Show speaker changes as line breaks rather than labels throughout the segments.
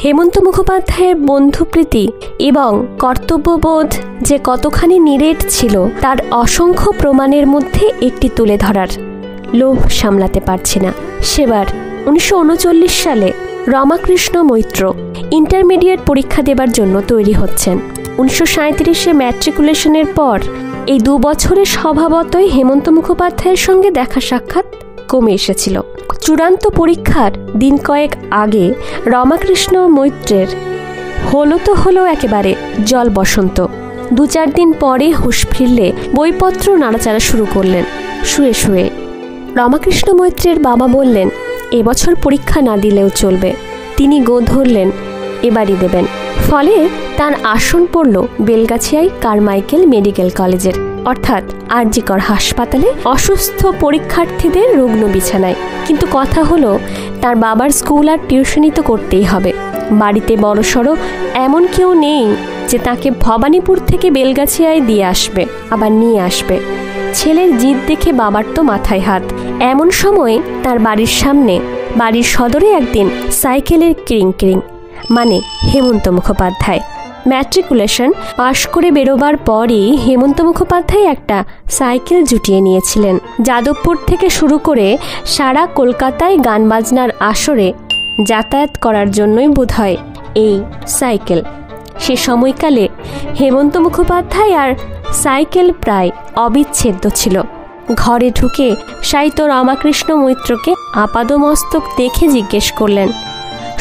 হেমন্ত মুখোপাধ্যায়ের বন্ধুপ্রীতি এবং কর্তব্যবোধ যে কতখানি নিরেট ছিল তার অসংখ্য প্রমাণের মধ্যে একটি তুলে ধরার লোভ সামলাতে পারছি না। সেবার 1939 সালে রমাকৃষ্ণ মৈত্র ইন্টারমিডিয়েট পরীক্ষা দেবার জন্য তৈরি হচ্ছেন। 1937-এ ম্যাট্রিকুলেশনের পর এই 2 বছরে স্বভাবতই হেমন্ত মুখোপাধ্যায়ের সঙ্গে দেখা সাক্ষাৎ কমে এসেছিল। চূড়ান্ত পরীক্ষার দিন কয়েক আগে রমাকৃষ্ণ মৈত্রের হলো একেবারে জল বসন্ত। 2-4 দিন পরে হুঁশ ফিরলে বইপত্র নাড়াচাড়া শুরু করলেন শুয়ে শুয়ে। রমাকৃষ্ণ মৈত্রের বাবা বললেন এবছর পরীক্ষা না দিলেও চলবে। তিনি গো ধরলেন এবারই দেবেন। ফলে তার আসন পড়ল বেলগাছিয়ায় কারমাইকেল মেডিকেল কলেজের, অর্থাৎ আরজিকর হাসপাতালে অসুস্থ পরীক্ষার্থীদের রুগ্ন বিছানায়। কিন্তু কথা হলো তার বাবার স্কুল আর টিউশনি তো করতেই হবে। বাড়িতে বড়সড় এমন কেউ নেই যে তাকে ভবানীপুর থেকে বেলগাছিয়ায় দিয়ে আসবে আবার নিয়ে আসবে। ছেলের জিদ দেখে বাবার তো মাথায় হাত। এমন সময় তার বাড়ির সামনে বাড়ির সদরে একদিন সাইকেলের ক্রিং ক্রিং, মানে হেমন্ত মুখোপাধ্যায়। ম্যাট্রিকুলেশন পাশ করে বেরোবার পরই হেমন্ত মুখোপাধ্যায় একটা সাইকেল জুটিয়ে নিয়েছিলেন। যাদবপুর থেকে শুরু করে সারা কলকাতায় গান বাজনার আসরে যাতায়াত করার জন্যই বোধহয় এই সাইকেল। সে সময়কালে হেমন্ত মুখোপাধ্যায় আর সাইকেল প্রায় অবিচ্ছেদ্য ছিল। ঘরে ঢুকে সাহিত্য রমাকৃষ্ণ মৈত্রকে আপাদমস্তক দেখে জিজ্ঞেস করলেন,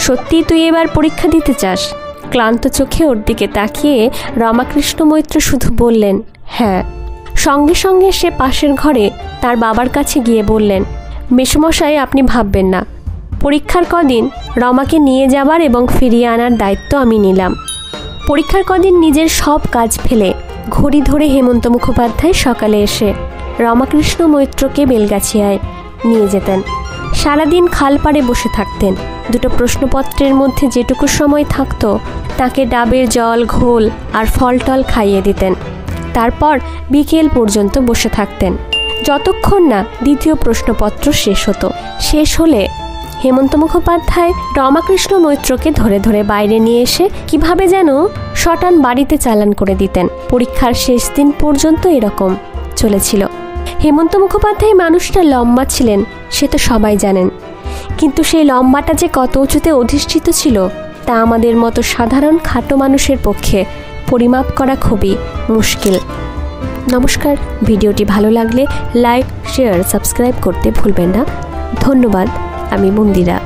সত্যি তুই এবার পরীক্ষা দিতে চাস? ক্লান্ত চোখে ওর দিকে তাকিয়ে রমাকৃষ্ণ মৈত্র শুধু বললেন হ্যাঁ। সঙ্গে সঙ্গে সে পাশের ঘরে তার বাবার কাছে গিয়ে বললেন, মেসোমশাই আপনি ভাববেন না, পরীক্ষার কদিন রমাকে নিয়ে যাবার এবং ফিরিয়ে আনার দায়িত্ব আমি নিলাম। পরীক্ষার কদিন নিজের সব কাজ ফেলে ঘড়ি ধরে হেমন্ত মুখোপাধ্যায় সকালে এসে রমাকৃষ্ণ মৈত্রকে বেলগাছিয়ায় নিয়ে যেতেন। সারাদিন খাল পাড়ে বসে থাকতেন। 2টো প্রশ্নপত্রের মধ্যে যেটুকু সময় থাকতো তাকে ডাবের জল, ঘোল আর ফল টল খাইয়ে দিতেন। তারপর বিকেল পর্যন্ত বসে থাকতেন, যতক্ষণ না দ্বিতীয় প্রশ্নপত্র শেষ হতো। শেষ হলে হেমন্ত মুখোপাধ্যায় রমাকৃষ্ণ মৈত্রকে ধরে ধরে বাইরে নিয়ে এসে কিভাবে যেন শটান বাড়িতে চালান করে দিতেন। পরীক্ষার শেষ দিন পর্যন্ত এরকম চলেছিল। হেমন্ত মুখোপাধ্যায় মানুষটা লম্বা ছিলেন সে তো সবাই জানেন, কিন্তু সেই লম্বাটা যে কত উঁচুতে অধিষ্ঠিত ছিল তা আমাদের মতো সাধারণ খাটো মানুষের পক্ষে পরিমাপ করা খুবই মুশকিল। নমস্কার, ভিডিওটি ভালো লাগলে লাইক, শেয়ার, সাবস্ক্রাইব করতে ভুলবেন না। ধন্যবাদ। আমি মন্দিরা।